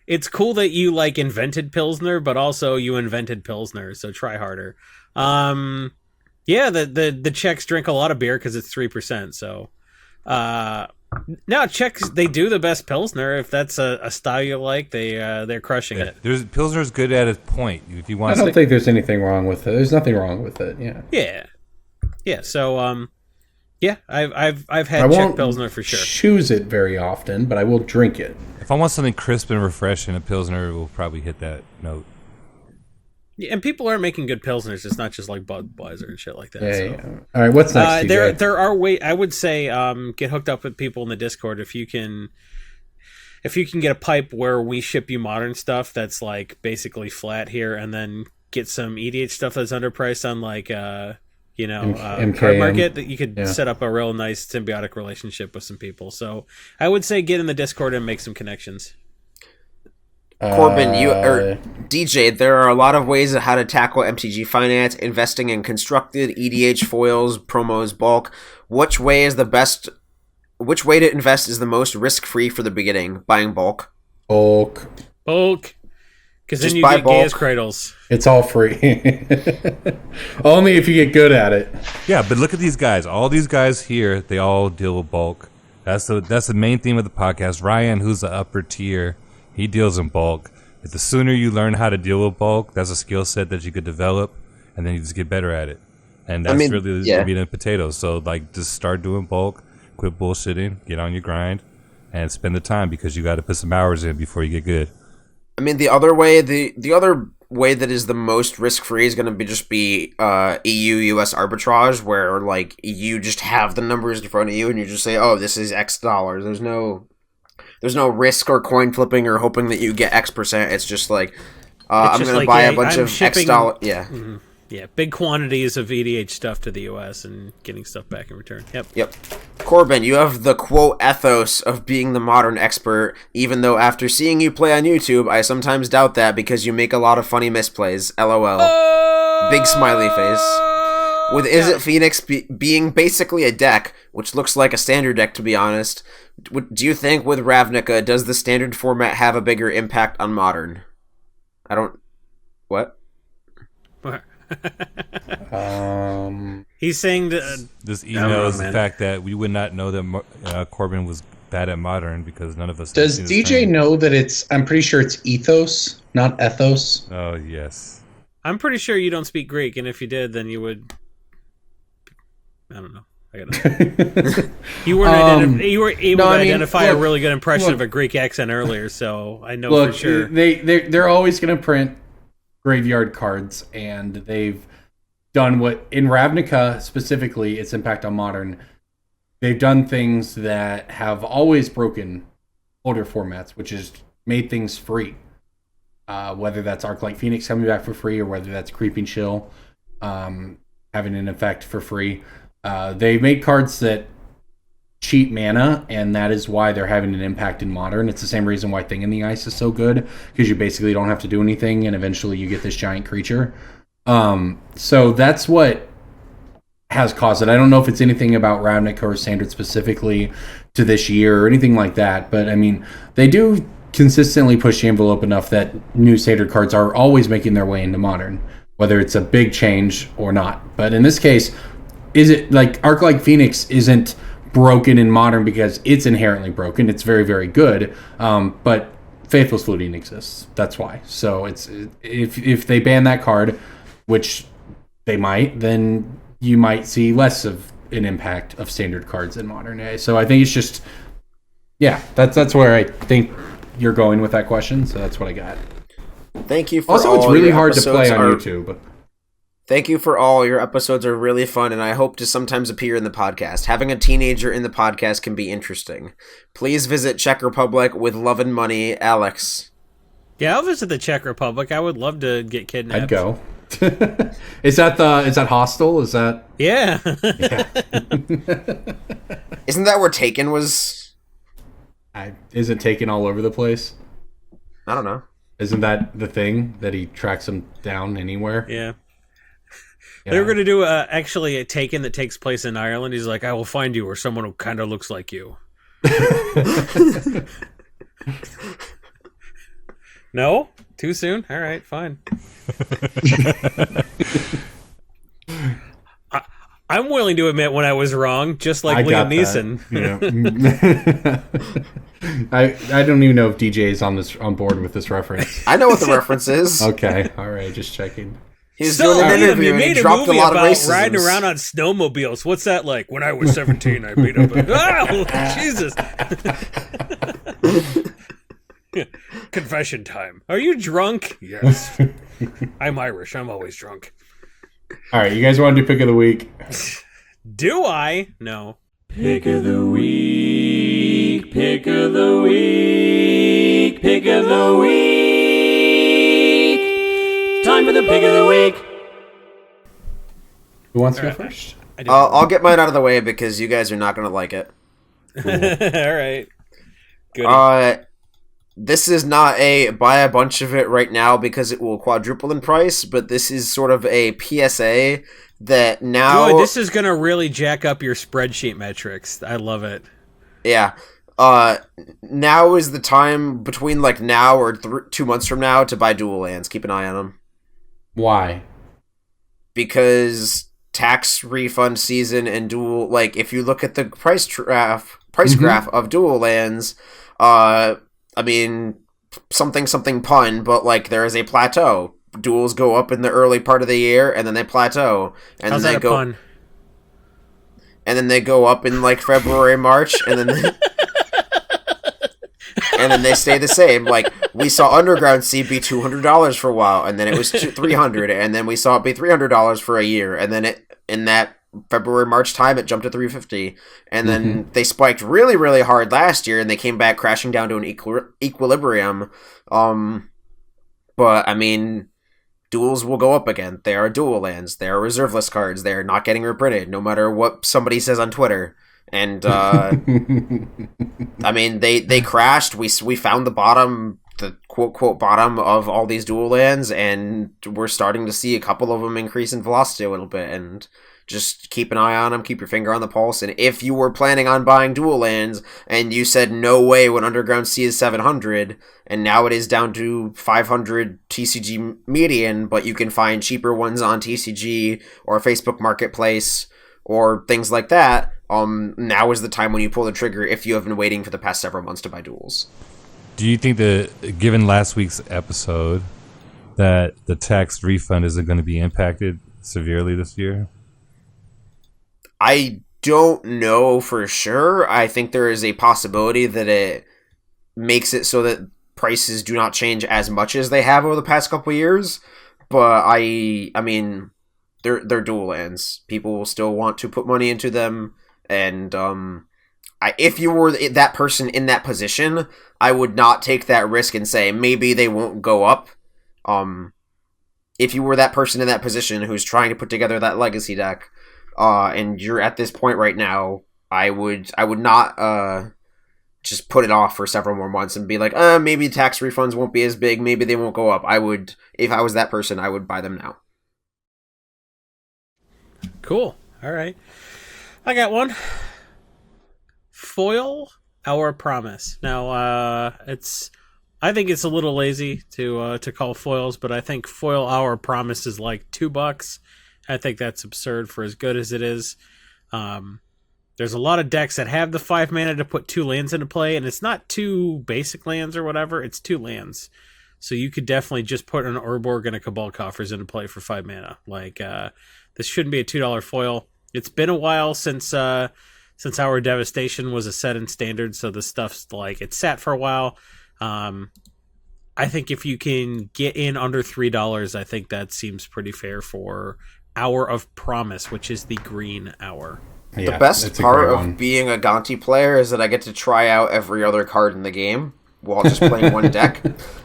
it's cool that you, like, invented Pilsner, but also you invented Pilsner, so try harder. Yeah, the Czechs drink a lot of beer because it's 3%, so... No, Czechs, they do the best Pilsner. If that's a style you like, they're crushing it. Pilsner's good at its point. If you want I don't think there's anything wrong with it. There's nothing wrong with it, yeah. Yeah, so, yeah, I've had Czech Pilsner for sure. Choose it very often, but I will drink it. If I want something crisp and refreshing, a Pilsner will probably hit that note. Yeah, and people are making good pilsners. It's not just like Budweiser and shit like that. Yeah, So. yeah. All right, what's next? There are I would say get hooked up with people in the Discord if you can get a pipe where we ship you modern stuff that's like basically flat here, and then get some EDH stuff that's underpriced on like card market, that you could set up a real nice symbiotic relationship with some people. So I would say get in the Discord and make some connections. Corbin, DJ, there are a lot of ways of how to tackle MTG finance, investing in constructed, EDH, foils, promos, bulk. Which way to invest is the most risk-free for the beginning? Buying bulk? Bulk. Because then you get Gaia's Cradles. It's all free. Only if you get good at it. Yeah, but look at these guys. All these guys here, they all deal with bulk. That's the main theme of the podcast. Ryan, who's the upper tier, he deals in bulk. But the sooner you learn how to deal with bulk, that's a skill set that you could develop, and then you just get better at it. And that's really the meat and potatoes. So, like, just start doing bulk, quit bullshitting, get on your grind, and spend the time, because you got to put some hours in before you get good. I mean, the other way that is the most risk-free is going to be EU-US arbitrage, where, like, you just have the numbers in front of you, and you just say, oh, this is X dollars. There's no risk or coin flipping or hoping that you get X percent. It's just like, I'm going to buy a bunch of X dollars. Yeah. Mm-hmm. Yeah, big quantities of EDH stuff to the US and getting stuff back in return. Yep. Corbin, you have the quote ethos of being the modern expert, even though after seeing you play on YouTube, I sometimes doubt that because you make a lot of funny misplays. LOL. Big smiley face. With Izzet Phoenix being basically a deck, which looks like a standard deck, to be honest, do you think with Ravnica, does the standard format have a bigger impact on modern? What? He's saying that this email is the fact that we would not know that Corbin was bad at modern because none of us. Does DJ know that it's? I'm pretty sure it's ethos, not ethos. Oh yes. I'm pretty sure you don't speak Greek, and if you did, then you would. I don't know. You were able to identify a really good impression of a Greek accent earlier, so I know for sure. They're always going to print graveyard cards, and they've done what in Ravnica specifically, its impact on modern. They've done things that have always broken older formats, which is made things free. Whether that's Arclight Phoenix coming back for free, or whether that's Creeping Chill having an effect for free. They made cards that cheat mana, and that is why they're having an impact in modern. It's the same reason why Thing in the Ice is so good, because you basically don't have to do anything, and eventually you get this giant creature. So that's what has caused it. I don't know if it's anything about Ravnica or Standard specifically to this year or anything like that, but I mean, they do consistently push the envelope enough that new Standard cards are always making their way into modern, whether it's a big change or not. But in this case, is it like Arclight Phoenix isn't broken in modern because it's inherently broken. It's very, very good. But Faithless Looting exists. That's why. So it's if they ban that card, which they might, then you might see less of an impact of standard cards in modern. So I think it's just, that's where I think you're going with that question. So that's what I got. Thank you for also, it's really hard to play on YouTube. Thank you for all. Your episodes are really fun, and I hope to sometimes appear in the podcast. Having a teenager in the podcast can be interesting. Please visit Czech Republic with love and money, Alex. Yeah, I'll visit the Czech Republic. I would love to get kidnapped. I'd go. Is that Hostel? Is that? Yeah. Isn't that where Taken was? Isn't Taken all over the place? I don't know. Isn't that the thing that he tracks him down anywhere? Yeah. They were going to do actually a Taken that takes place in Ireland. He's like, I will find you, or someone who kind of looks like you. No? Too soon? All right, fine. I'm willing to admit when I was wrong, just like Liam Neeson. Yeah. I don't even know if DJ is on board with this reference. I know what the reference is. Okay, all right, just checking. He's doing an interview you and made he a dropped movie a lot of about racisms. riding around on snowmobiles. What's that like? When I was 17, I beat up Jesus. Confession time. Are you drunk? Yes. I'm Irish. I'm always drunk. All right, you guys want to do pick of the week? Do I? No. Pick of the week, pick of the week, pick of the week. Time for the pick of the week. Who wants to go first? I'll get mine out of the way because you guys are not going to like it. All right. Good. This is not a buy a bunch of it right now because it will quadruple in price, but this is sort of a PSA that now... Good, this is going to really jack up your spreadsheet metrics. I love it. Yeah. Now is the time between like now or 2 months from now to buy dual lands. Keep an eye on them. Why? Because tax refund season and dual... Like, if you look at the price graph of dual lands... I mean, something pun, but like there is a plateau. Duels go up in the early part of the year, and then they plateau, and How's then that a pun? And then they go up in like February, March, and then and then they stay the same. Like we saw Underground Sea be $200 for a while, and then it was $300, and then we saw it be $300 for a year, and then it in that February, March time, it jumped to $350, and then they spiked really, really hard last year, and they came back crashing down to an equilibrium. But I mean, duels will go up again. They are dual lands. They are reserve list cards. They are not getting reprinted, no matter what somebody says on Twitter. And I mean, they crashed. We found the bottom, the quote bottom of all these dual lands, and we're starting to see a couple of them increase in velocity a little bit. And just keep an eye on them, keep your finger on the pulse, and if you were planning on buying dual lands and you said no way when Underground Sea is 700 and now it is down to 500 TCG median, but you can find cheaper ones on TCG or Facebook Marketplace or things like that, now is the time when you pull the trigger if you have been waiting for the past several months to buy duels. Do you think that, given last week's episode, that the tax refund isn't going to be impacted severely this year? I don't know for sure. I think there is a possibility that it makes it so that prices do not change as much as they have over the past couple of years. But I mean, they're dual lands. People will still want to put money into them. And if you were that person in that position, I would not take that risk and say maybe they won't go up. If you were that person in that position who's trying to put together that legacy deck, and you're at this point right now, I would not just put it off for several more months and be like, maybe tax refunds won't be as big, maybe they won't go up. I would, if I was that person, I would buy them now. Cool. All right. I got one. Foil Our Promise. Now, I think it's a little lazy to call foils, but I think Foil Our Promise is like $2. I think that's absurd for as good as it is. There's a lot of decks that have the 5 mana to put 2 lands into play, and it's not 2 basic lands or whatever, it's 2 lands. So you could definitely just put an Urborg and a Cabal Coffers into play for 5 mana. Like, this shouldn't be a $2 foil. It's been a while since Our Devastation was a set in standard, so the stuff's like, it sat for a while. I think if you can get in under $3, I think that seems pretty fair for Hour of Promise, which is the green hour. Yeah, the best part of being a Gonti player is that I get to try out every other card in the game while just playing one deck.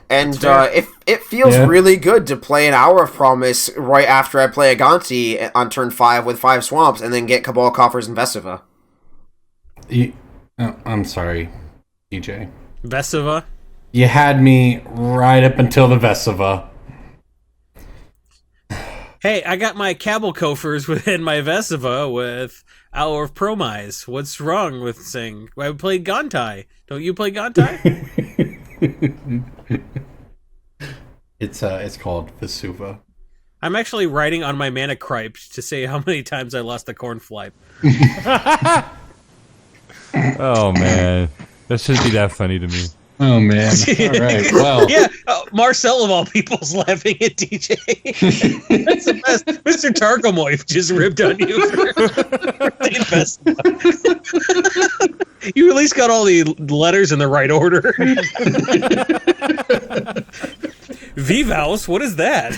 And it feels really good to play an Hour of Promise right after I play a Gonti on turn 5 with 5 swamps and then get Cabal Coffers and Vestiva. I'm sorry, DJ. Vestiva? You had me right up until the Vestiva. Hey, I got my Cabal Coffers within my Vestiva with Hour of Promise. What's wrong with saying I played Gontai? Don't you play Gontai? It's called Vesuva. I'm actually writing on my Mana Cripe to say how many times I lost a Cornflipe. Oh man, that shouldn't be that funny to me. Oh man! All right, well, yeah, Marcel of all people's laughing at DJ. That's the best. Mr. Targamoif just ripped on you for saying best. You at least got all the letters in the right order. Vivals? What is that?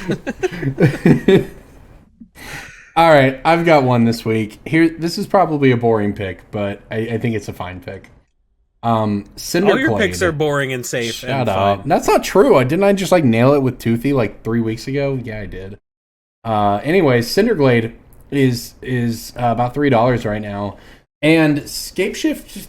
All right, I've got one this week. This is probably a boring pick, but I think it's a fine pick. Cinderglade. All your picks are boring and safe. Shut up. That's not true. Didn't I just nail it with Toothy 3 weeks ago? Yeah, I did. Anyways, Cinderglade is about $3 right now, and Scape Shift,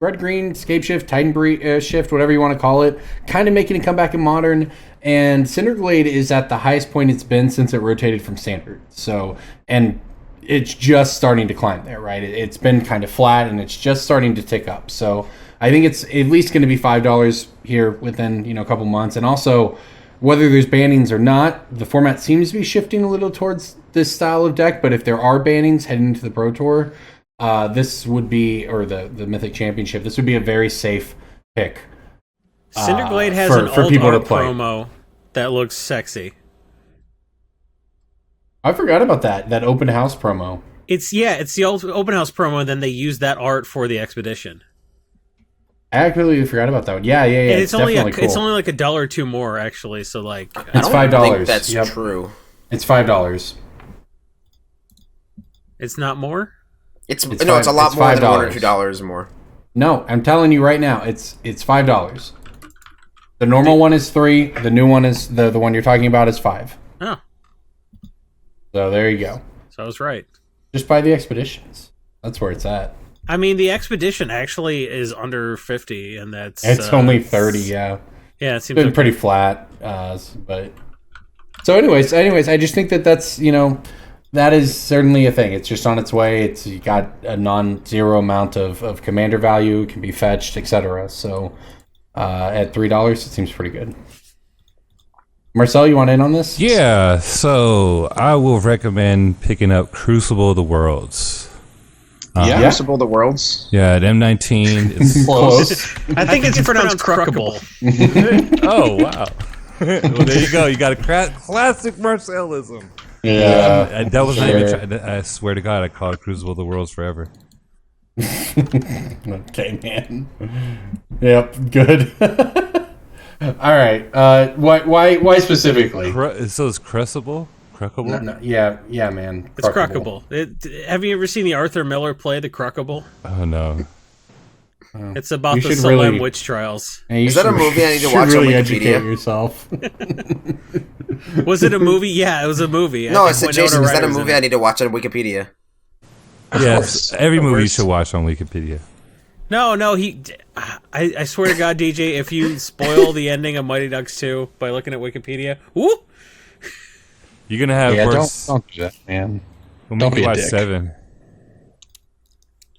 Red Green, Scape Shift, Titan Shift, whatever you want to call it, kind of making a comeback in Modern. And Cinderglade is at the highest point it's been since it rotated from Standard. So, and it's just starting to climb there, right? It's been kind of flat, and it's just starting to tick up. So I think it's at least going to be $5 here within a couple months. And also, whether there's bannings or not, the format seems to be shifting a little towards this style of deck. But if there are bannings heading into the Pro Tour, this would be, or the Mythic Championship, this would be a very safe pick. Cinderglade has an old art promo that looks sexy. I forgot about that open house promo. It's the old open house promo, and then they use that art for the expedition. I completely forgot about that one. Yeah. And it's only definitely cool. It's only $1 or $2 more, actually. So it's $5. I don't think that's true. It's $5. It's not more. It's a lot more than $1 or $2 more. No, I'm telling you right now, it's $5. The normal one is $3. The new one is the one you're talking about is $5. Oh. So there you go. So I was right. Just buy the expeditions. That's where it's at. I mean, the expedition actually is under 50, and it's only 30. Yeah. Yeah, it seems been pretty flat. But so, anyways, I just think that's that is certainly a thing. It's just on its way. It's got a non-zero amount of commander value, can be fetched, etc. So at $3, it seems pretty good. Marcel, you want in on this? Yeah, so I will recommend picking up Crucible of the Worlds. Crucible of the Worlds? Yeah, at M19. It's close. I think it's pronounced Cruckable. Oh, wow. Well, there you go. You got a classic Marcelism. Yeah. That was not even I swear to God, I called Crucible of the Worlds forever. Okay, man. Yep, good. All right. Why specifically? So it's Crucible? Cruckable? No, yeah, man. It's Cruckable. Have you ever seen the Arthur Miller play, The Cruckable? Oh, no. It's about the Salem witch trials. Is that a movie I need to watch on Wikipedia? Educate yourself. Was it a movie? Yeah, it was a movie. No, I said, Jason, is that a movie I need to watch on Wikipedia? Yes, every movie you should watch on Wikipedia. No, I swear to God, DJ, if you spoil the ending of Mighty Ducks 2 by looking at Wikipedia, whoo! You're going to have worse... Don't do that, man. We'll make you watch 7.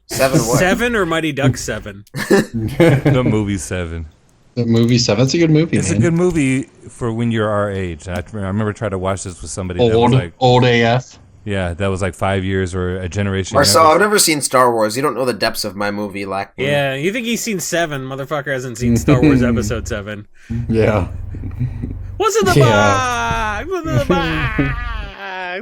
7 what? 7 or Mighty Ducks 7? The movie 7. The movie 7. That's a good movie, It's a good movie for when you're our age. I remember trying to watch this with somebody that was like... Old AF. Yeah, that was like 5 years or a generation. Marcel, I've never seen Star Wars. You don't know the depths of my movie, Lackman. Yeah, you think he's seen 7. Motherfucker hasn't seen Star Wars Episode 7. Yeah. What's in the box? What's in the box?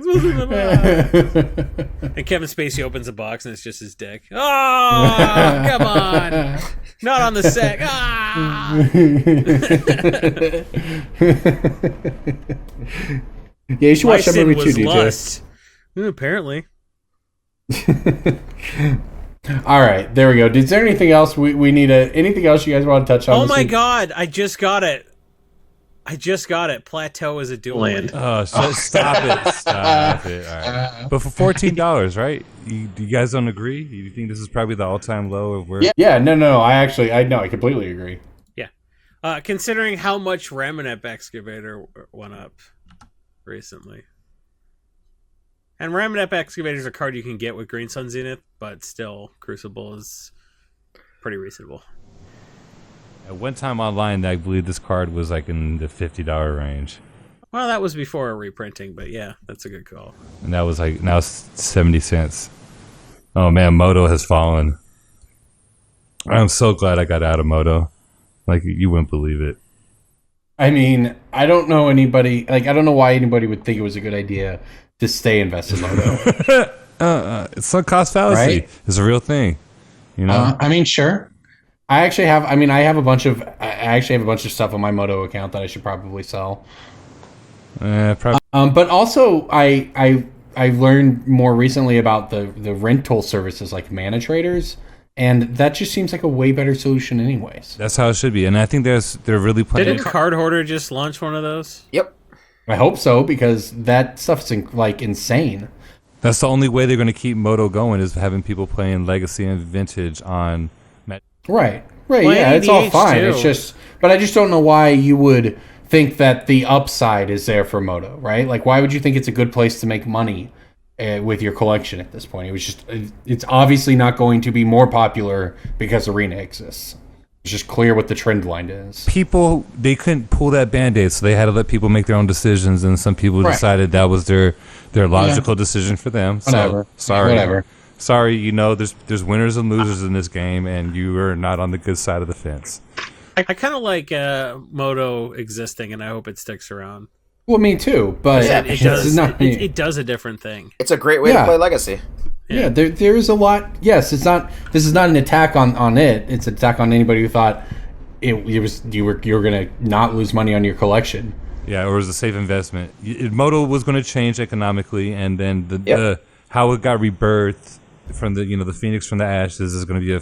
What's in the box? And Kevin Spacey opens the box and it's just his dick. Oh, come on. Not on the set. Ah! Yeah, you should watch that movie too, DJ. Lust. Apparently. All right, there we go. Is there anything else we need? Anything else you guys want to touch on? Oh my God! I just got it. Plateau is a dual land. Oh, stop it! Stop it! All right. But for $14, right? You guys don't agree? You think this is probably the all-time low of where? Yeah. No. I completely agree. Yeah. Considering how much Ramonep Excavator went up recently. And Ramonep Excavator is a card you can get with Green Sun Zenith, but still, Crucible is pretty reasonable. At one time online, I believe this card was like in the $50 range. Well, that was before a reprinting, but yeah, that's a good call. And that was like, now it's 70 cents. Oh man, Moto has fallen. I'm so glad I got out of Moto. Like, you wouldn't believe it. I mean, I don't know anybody, I don't know why anybody would think it was a good idea to stay invested in Moto. It's sunk cost fallacy. Right? It's a real thing. You know? I mean, sure. I have a bunch of stuff on my Moto account that I should probably sell. Probably. But also, I learned more recently about the rental services like Mana Traders, and that just seems like a way better solution, anyways. That's how it should be, and I think they're really playing. Didn't Card Hoarder just launch one of those? Yep. I hope so, because that stuff's like insane. That's the only way they're going to keep Moto going, is having people playing Legacy and Vintage on Magic. Right. Well, Yeah, it's all ADH fine. too. It's just, but I just don't know why you would think that the upside is there for Moto, right? Like, why would you think it's a good place to make money with your collection at this point? It's obviously not going to be more popular because Arena exists. It's just clear what the trend line is. People, they couldn't pull that Band-Aid, so they had to let people make their own decisions, and some people Right. decided that was their logical decision for them. Whatever. So, sorry. Whatever. Sorry, there's winners and losers in this game, and you are not on the good side of the fence. I kind of like Moto existing, and I hope it sticks around. Well, me too, but Yeah, It does. not. It does a different thing. It's a great way Yeah. to play Legacy. Yeah, there is a lot. Yes, it's not. This is not an attack on it. It's an attack on anybody who thought you were going to not lose money on your collection. Yeah, or it was a safe investment. Moto was going to change economically, and then the how it got rebirthed from the Phoenix from the ashes is going to be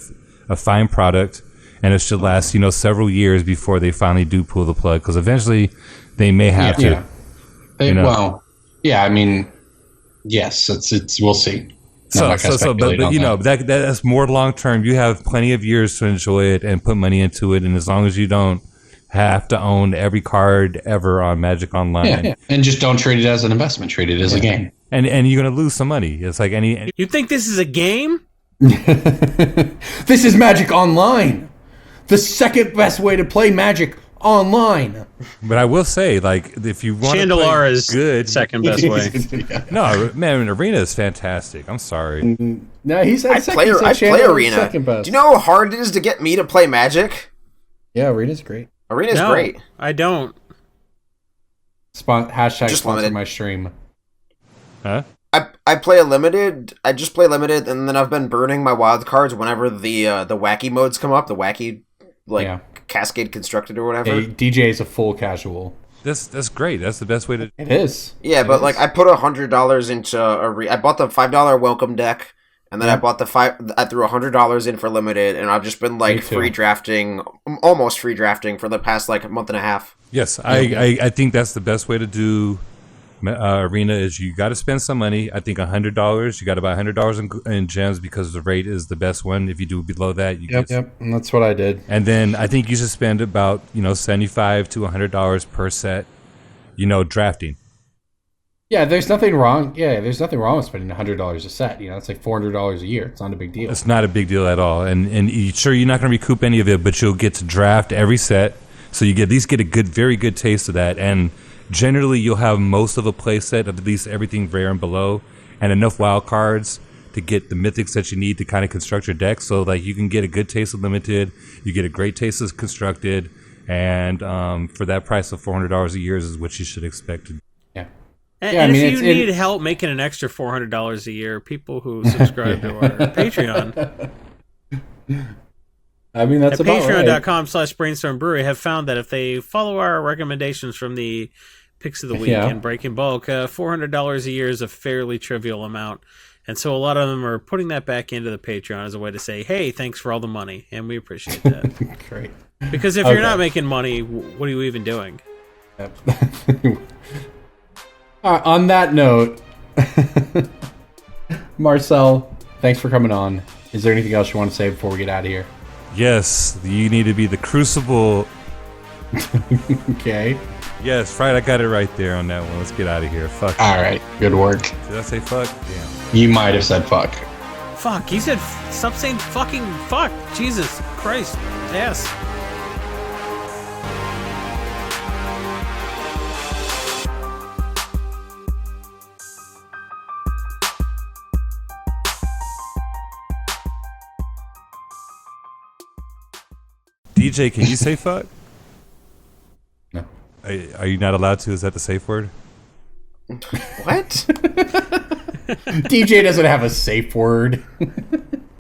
a fine product, and it should last several years before they finally do pull the plug, because eventually they may have to. Yeah. Well, yeah. I mean, yes. It's. We'll see. I'm not gonna speculate on that. That's more long term. You have plenty of years to enjoy it and put money into it, and as long as you don't have to own every card ever on Magic Online, Yeah, and just don't treat it as an investment. Treat it as a game. and you're gonna lose some money. It's like any. You think this is a game? This is Magic Online, the second best way to play Magic Online. But I will say, like, if you want Chandelar to is play good, second best way. no, man, Arena is fantastic. I'm sorry. No, he said I second. play He said Chandler's Arena. second best. Do you know how hard it is to get me to play Magic? Yeah, Arena's great. Arena's No, great. I don't. Hashtag Just sponsor limited. my stream. Huh? I play a limited. I just play limited, and then I've been burning my wild cards whenever the wacky modes come up. The wacky Cascade Constructed or whatever. Hey, DJ is a full casual. That's great. That's the best way to. It is. Yeah, but like I put $100 into I bought the $5 welcome deck, and then I bought I threw $100 in for limited, and I've just been like Me too. free drafting, almost free drafting for the past like month and a half. Yes, I think that's the best way to do Arena. Is you got to spend some money. I think $100. You got to buy $100 in gems, because the rate is the best one. If you do below that, you get. Yep, and that's what I did. And then I think you should spend about $75 to $100 per set. Drafting. Yeah, there's nothing wrong. Yeah, there's nothing wrong with spending $100 a set. It's like $400 a year. It's not a big deal. It's not a big deal at all. And sure, you're not going to recoup any of it, but you'll get to draft every set, so you at least get a very good taste of that. And generally, you'll have most of a play set of at least everything rare and below, and enough wild cards to get the mythics that you need to kind of construct your deck. So like you can get a good taste of limited, you get a great taste of constructed, and for that price of $400 a year is what you should expect. Yeah. And if you need help making an extra $400 a year, people who subscribe to our Patreon. I mean, that's at about right. patreon.com/Brainstorm Brewery have found that if they follow our recommendations from the Picks of the Week and Break in Bulk, $400 a year is a fairly trivial amount. And so a lot of them are putting that back into the Patreon as a way to say, hey, thanks for all the money. And we appreciate that. Great. Because if you're not making money, what are you even doing? Yep. On that note, Marcel, thanks for coming on. Is there anything else you want to say before we get out of here? Yes, you need to be the crucible. Okay. Yes, right. I got it right there on that one. Let's get out of here. Fuck. All right. Good work. Did I say fuck? Damn. You might have said fuck. Fuck. You said stop saying fucking fuck. Jesus Christ. Yes. DJ, can you say fuck? No. Are you not allowed to? Is that the safe word? What? DJ doesn't have a safe word.